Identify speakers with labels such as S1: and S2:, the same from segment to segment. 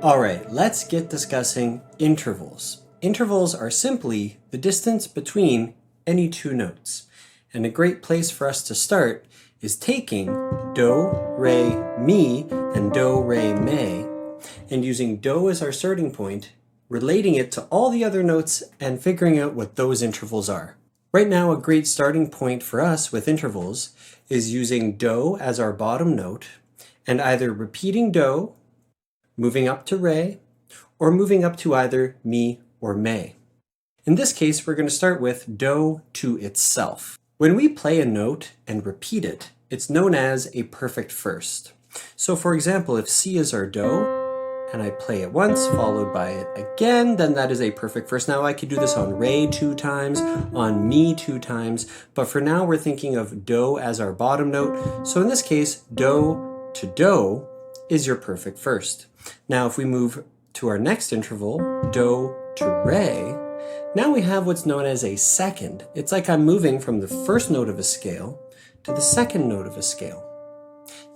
S1: All right, let's get discussing intervals. Intervals are simply the distance between any two notes. And a great place for us to start is taking do, re, mi, and do, re, me, and using do as our starting point, relating it to all the other notes and figuring out what those intervals are. Right now, a great starting point for us with intervals is using do as our bottom note and either repeating do, moving up to re, or moving up to either mi or me. In this case, we're going to start with do to itself. When we play a note and repeat it, it's known as a perfect first. So for example, if C is our do, and I play it once, followed by it again, then that is a perfect first. Now I could do this on re 2 times, on mi 2 times, but for now we're thinking of do as our bottom note. So in this case, do to do is your perfect first. Now if we move to our next interval, do to re, now we have what's known as a second. It's like I'm moving from the first note of a scale to the second note of a scale.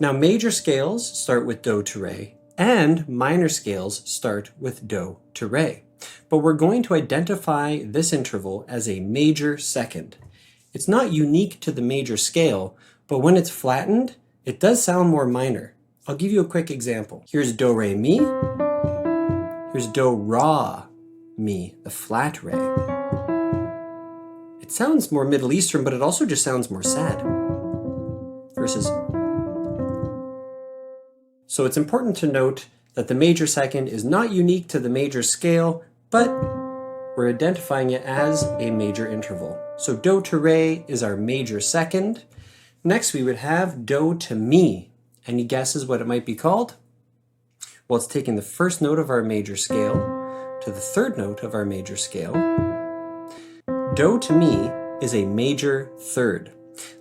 S1: Now major scales start with do to re, and minor scales start with do to re. But we're going to identify this interval as a major second. It's not unique to the major scale, but when it's flattened, it does sound more minor. I'll give you a quick example. Here's do re mi. Here's do ra mi, the flat re. It sounds more Middle Eastern, but it also just sounds more sad. Versus. So it's important to note that the major second is not unique to the major scale, but we're identifying it as a major interval. So do to re is our major second. Next we would have do to mi. Any guesses what it might be called? Well, it's taking the first note of our major scale to the third note of our major scale. Do to mi is a major third.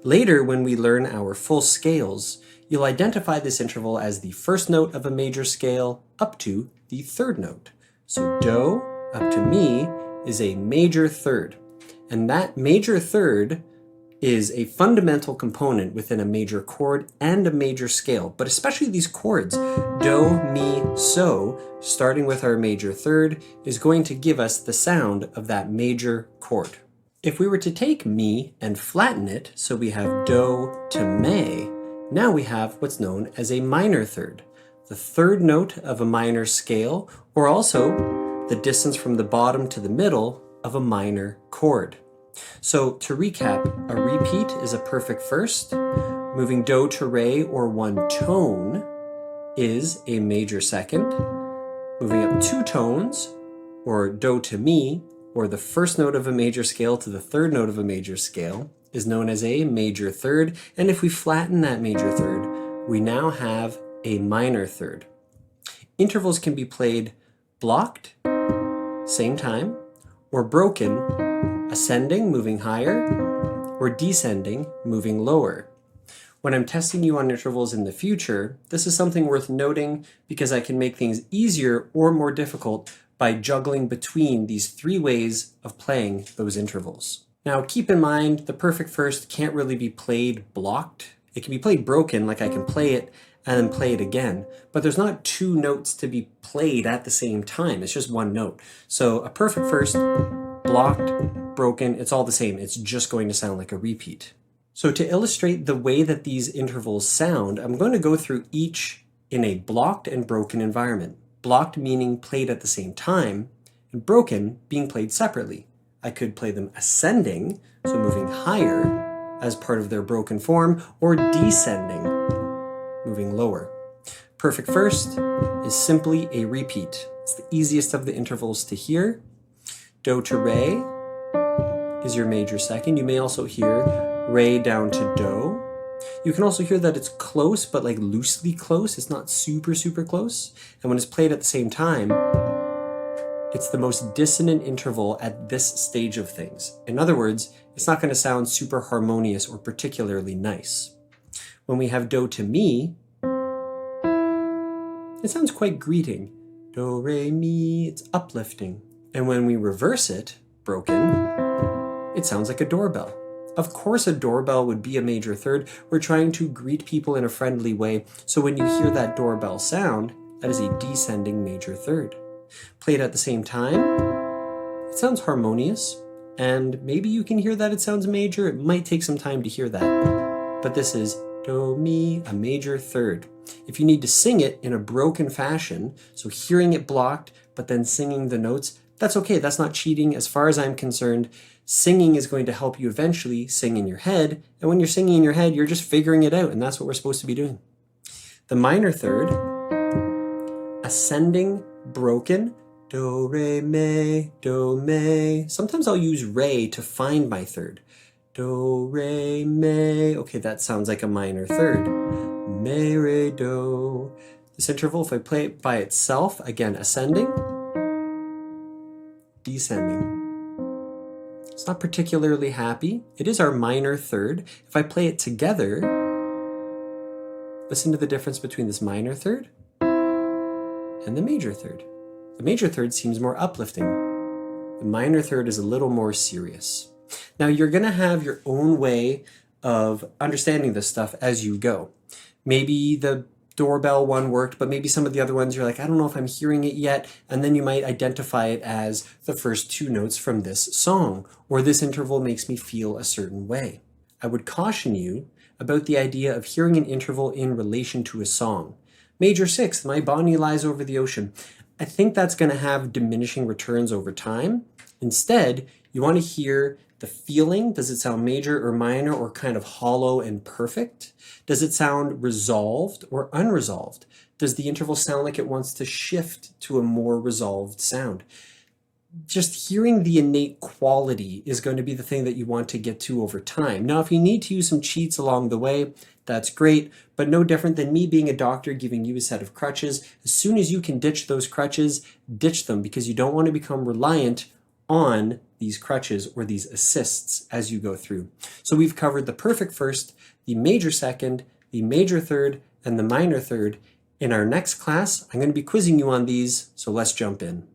S1: Later, when we learn our full scales, you'll identify this interval as the first note of a major scale up to the third note. So do up to mi is a major third. And that major third is a fundamental component within a major chord and a major scale, but especially these chords, do, mi, so, starting with our major third, is going to give us the sound of that major chord. If we were to take mi and flatten it, so we have do to me, now we have what's known as a minor third, the third note of a minor scale, or also the distance from the bottom to the middle of a minor chord. So to recap, a repeat is a perfect first. Moving do to re or one tone is a major second. Moving up 2 tones, or do to mi, or the first note of a major scale to the third note of a major scale, is known as a major third. And if we flatten that major third, we now have a minor third. Intervals can be played blocked, same time, or broken, ascending, moving higher, or descending, moving lower. When I'm testing you on intervals in the future, this is something worth noting because I can make things easier or more difficult by juggling between these 3 ways of playing those intervals. Now keep in mind, the perfect first can't really be played blocked. It can be played broken, like I can play it and then play it again, but there's not 2 notes to be played at the same time. It's just 1 note. So a perfect first, blocked, broken, it's all the same. It's just going to sound like a repeat. So to illustrate the way that these intervals sound, I'm going to go through each in a blocked and broken environment. Blocked meaning played at the same time, and broken being played separately. I could play them ascending, so moving higher as part of their broken form, or descending, moving lower. Perfect first is simply a repeat. It's the easiest of the intervals to hear. Do to re is your major second. You may also hear re down to do. You can also hear that it's close, but like loosely close. It's not super, super close. And when it's played at the same time, it's the most dissonant interval at this stage of things. In other words, it's not going to sound super harmonious or particularly nice. When we have do to mi, it sounds quite greeting. Do, re, mi, it's uplifting. And when we reverse it, broken, it sounds like a doorbell. Of course a doorbell would be a major third. We're trying to greet people in a friendly way, so when you hear that doorbell sound, That is a descending major third. Played at the same time, it sounds harmonious, and maybe you can hear that it sounds major. It might take some time to hear that. But this is do, mi, a major third. If you need to sing it in a broken fashion, so hearing it blocked, but then singing the notes, that's okay. That's not cheating as far as I'm concerned. Singing is going to help you eventually sing in your head. And when you're singing in your head, you're just figuring it out. And that's what we're supposed to be doing. The minor third, ascending, broken, do, re, mi, do, mi. Sometimes I'll use re to find my third. Do, re, mi. Okay, that sounds like a minor third. Mi, re, do. This interval, if I play it by itself, again, ascending, descending. It's not particularly happy. It is our minor third. If I play it together, listen to the difference between this minor third and the major third. The major third seems more uplifting. The minor third is a little more serious. Now you're going to have your own way of understanding this stuff as you go. Maybe the doorbell one worked, but maybe some of the other ones you're like, I don't know if I'm hearing it yet. And then you might identify it as the first two notes from this song, or this interval makes me feel a certain way. I would caution you about the idea of hearing an interval in relation to a song. Major sixth, My Bonnie Lies Over the Ocean. I think that's going to have diminishing returns over time. Instead, you want to hear the feeling. Does it sound major or minor or kind of hollow and perfect? Does it sound resolved or unresolved? Does the interval sound like it wants to shift to a more resolved sound? Just hearing the innate quality is going to be the thing that you want to get to over time. Now, if you need to use some cheats along the way, that's great, but no different than me being a doctor giving you a set of crutches. As soon as you can ditch those crutches, ditch them, because you don't want to become reliant on these crutches or these assists as you go through. So we've covered the perfect first, the major second, the major third, and the minor third. In our next class, I'm going to be quizzing you on these, so let's jump in.